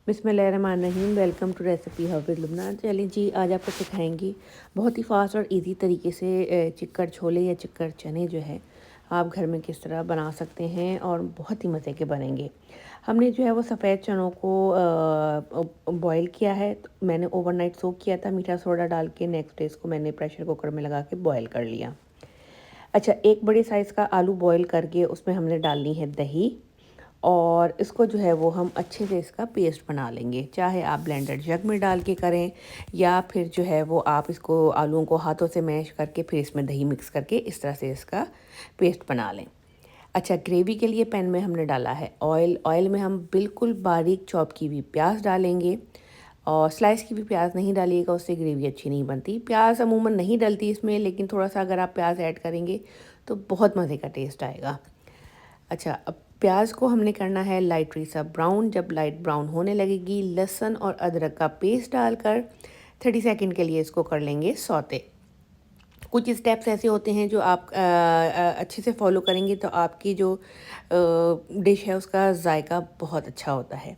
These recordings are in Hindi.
बिस्मिल्लाहिर्रहमानिर्रहीम। Welcome to recipe hub with Lubna. चलिए जी, आज आपको सिखाएंगी बहुत ही फास्ट और इजी तरीके से चिक्कड़ छोले या चिक्कड़ चने जो है आप घर में किस तरह बना सकते हैं और बहुत ही मज़े के बनेंगे। हमने जो है वो सफ़ेद चनों को बॉईल किया है। तो मैंने ओवरनाइट सोक किया था मीठा सोडा डाल के। नेक्स्ट डे इसको मैंने प्रेशर कुकर में लगा के बॉईल कर लिया। अच्छा, एक बड़े साइज़ का आलू बॉईल करके उसमें हमने डालनी है दही, और इसको जो है वो हम अच्छे से इसका पेस्ट बना लेंगे। चाहे आप ब्लेंडर जग में डाल के करें या फिर जो है वो आप इसको आलूओं को हाथों से मैश करके फिर इसमें दही मिक्स करके इस तरह से इसका पेस्ट बना लें। अच्छा, ग्रेवी के लिए पैन में हमने डाला है ऑयल। ऑयल में हम बिल्कुल बारीक चॉप की हुई प्याज डालेंगे, और स्लाइस की भी प्याज नहीं डालिएगा, उससे ग्रेवी अच्छी नहीं बनती। प्याज अमूमन नहीं डलती इसमें, लेकिन थोड़ा सा अगर आप प्याज ऐड करेंगे तो बहुत मज़े का टेस्ट आएगा। अच्छा, अब प्याज को हमने करना है लाइटली सा ब्राउन। जब लाइट ब्राउन होने लगेगी, लहसुन और अदरक का पेस्ट डालकर 30 सेकंड के लिए इसको कर लेंगे सौते। कुछ स्टेप्स ऐसे होते हैं जो आप अच्छे से फॉलो करेंगे तो आपकी जो डिश है उसका जायका बहुत अच्छा होता है।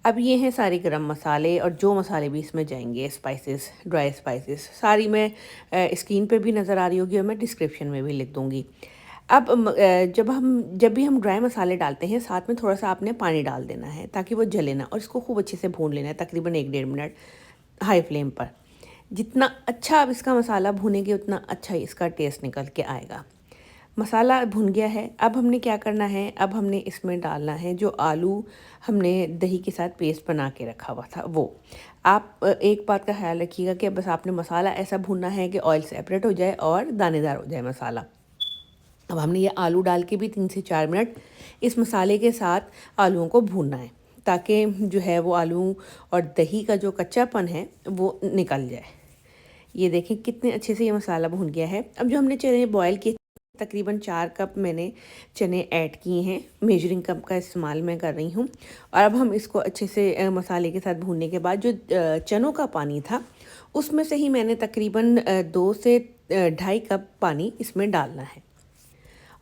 अब ये हैं सारे गरम मसाले, और जो मसाले भी इसमें जाएंगे, स्पाइसेस, ड्राई स्पाइसेस सारी मैं स्क्रीन पे भी नज़र आ रही होगी और मैं डिस्क्रिप्शन में भी लिख दूँगी। अब जब भी हम ड्राई मसाले डालते हैं, साथ में थोड़ा सा आपने पानी डाल देना है ताकि वो जले ना, और इसको खूब अच्छे से भून लेना है तकरीबन 1-1.5 मिनट हाई फ्लेम पर। जितना अच्छा आप इसका मसाला भूनेंगे उतना अच्छा ही इसका टेस्ट निकल के आएगा। मसाला भुन गया है। अब हमने क्या करना है, अब हमने इसमें डालना है जो आलू हमने दही के साथ पेस्ट बना के रखा हुआ था वो। आप एक बात का ख्याल रखिएगा कि बस आपने मसाला ऐसा भूनना है कि ऑयल सेपरेट हो जाए और दानेदार हो जाए मसाला। अब हमने ये आलू डाल के भी 3 से 4 मिनट इस मसाले के साथ आलूओं को भूनना है, ताकि जो है वो आलू और दही का जो कच्चापन है वो निकल जाए। ये देखें कितने अच्छे से ये मसाला भून गया है। अब जो हमने चने बॉयल किए, तकरीबन 4 कप मैंने चने ऐड किए हैं। मेजरिंग कप का इस्तेमाल मैं कर रही हूँ। और अब हम इसको अच्छे से मसाले के साथ भूनने के बाद जो चनों का पानी था उसमें से ही मैंने तकरीबन 2 से 2.5 कप पानी इसमें डालना है।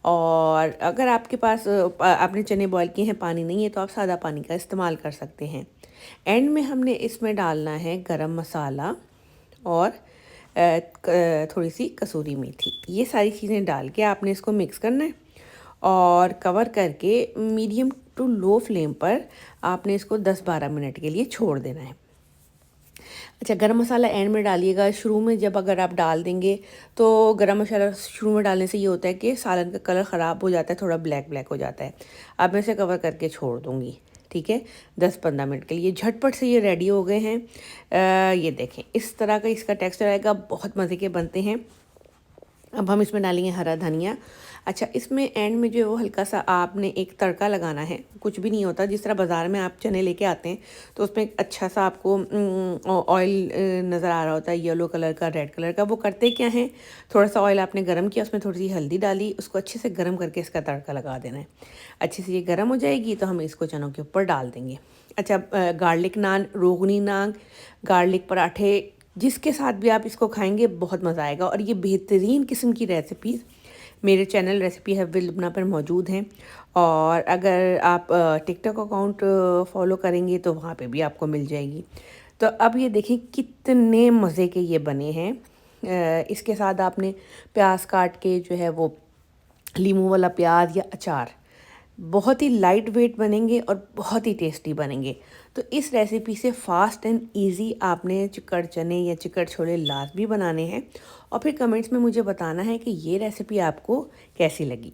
और अगर आपके पास आपने चने बॉयल किए हैं, पानी नहीं है, तो आप सादा पानी का इस्तेमाल कर सकते हैं। एंड में हमने इसमें डालना है गरम मसाला और थोड़ी सी कसूरी मेथी। ये सारी चीज़ें डाल के आपने इसको मिक्स करना है और कवर करके मीडियम टू लो फ्लेम पर आपने इसको 10-12 मिनट के लिए छोड़ देना है। अच्छा, गरम मसाला एंड में डालिएगा। शुरू में जब अगर आप डाल देंगे तो गरम मसाला शुरू में डालने से ये होता है कि सालन का कलर ख़राब हो जाता है, थोड़ा ब्लैक ब्लैक हो जाता है। अब मैं इसे कवर करके छोड़ दूँगी, ठीक है, 10-15 मिनट के लिए। झटपट से ये रेडी हो गए हैं। ये देखें इस तरह का इसका टेक्सचर आएगा, बहुत मज़े के बनते हैं। अब हम इसमें डालेंगे हरा धनिया। अच्छा, इसमें एंड में जो है वो हल्का सा आपने एक तड़का लगाना है। कुछ भी नहीं होता, जिस तरह बाज़ार में आप चने लेके आते हैं तो उसमें एक अच्छा सा आपको ऑयल नज़र आ रहा होता है, येलो कलर का, रेड कलर का। वो करते क्या हैं, थोड़ा सा ऑयल आपने गर्म किया, उसमें थोड़ी सी हल्दी डाली, उसको अच्छे से गर्म करके इसका तड़का लगा देना है। अच्छे से ये गर्म हो जाएगी तो हम इसको चनों के ऊपर डाल देंगे। अच्छा, गार्लिक नान, रोगनी नान, गार्लिक पराठे, जिसके साथ भी आप इसको खाएंगे बहुत मज़ा आएगा। और ये बेहतरीन किस्म की रेसिपीज़ मेरे channel recipe hub with Lubna पर मौजूद हैं। और अगर आप टिकटॉक अकाउंट फॉलो करेंगे तो वहाँ पे भी आपको मिल जाएगी। तो अब ये देखें कितने मज़े के ये बने हैं। इसके साथ आपने प्याज काट के जो है वो लीमू वाला प्याज या अचार, बहुत ही लाइट वेट बनेंगे और बहुत ही टेस्टी बनेंगे। तो इस रेसिपी से फास्ट एंड इजी आपने चिकड़ चने या चिकड़ छोले लाजमी बनाने हैं, और फिर कमेंट्स में मुझे बताना है कि ये रेसिपी आपको कैसी लगी।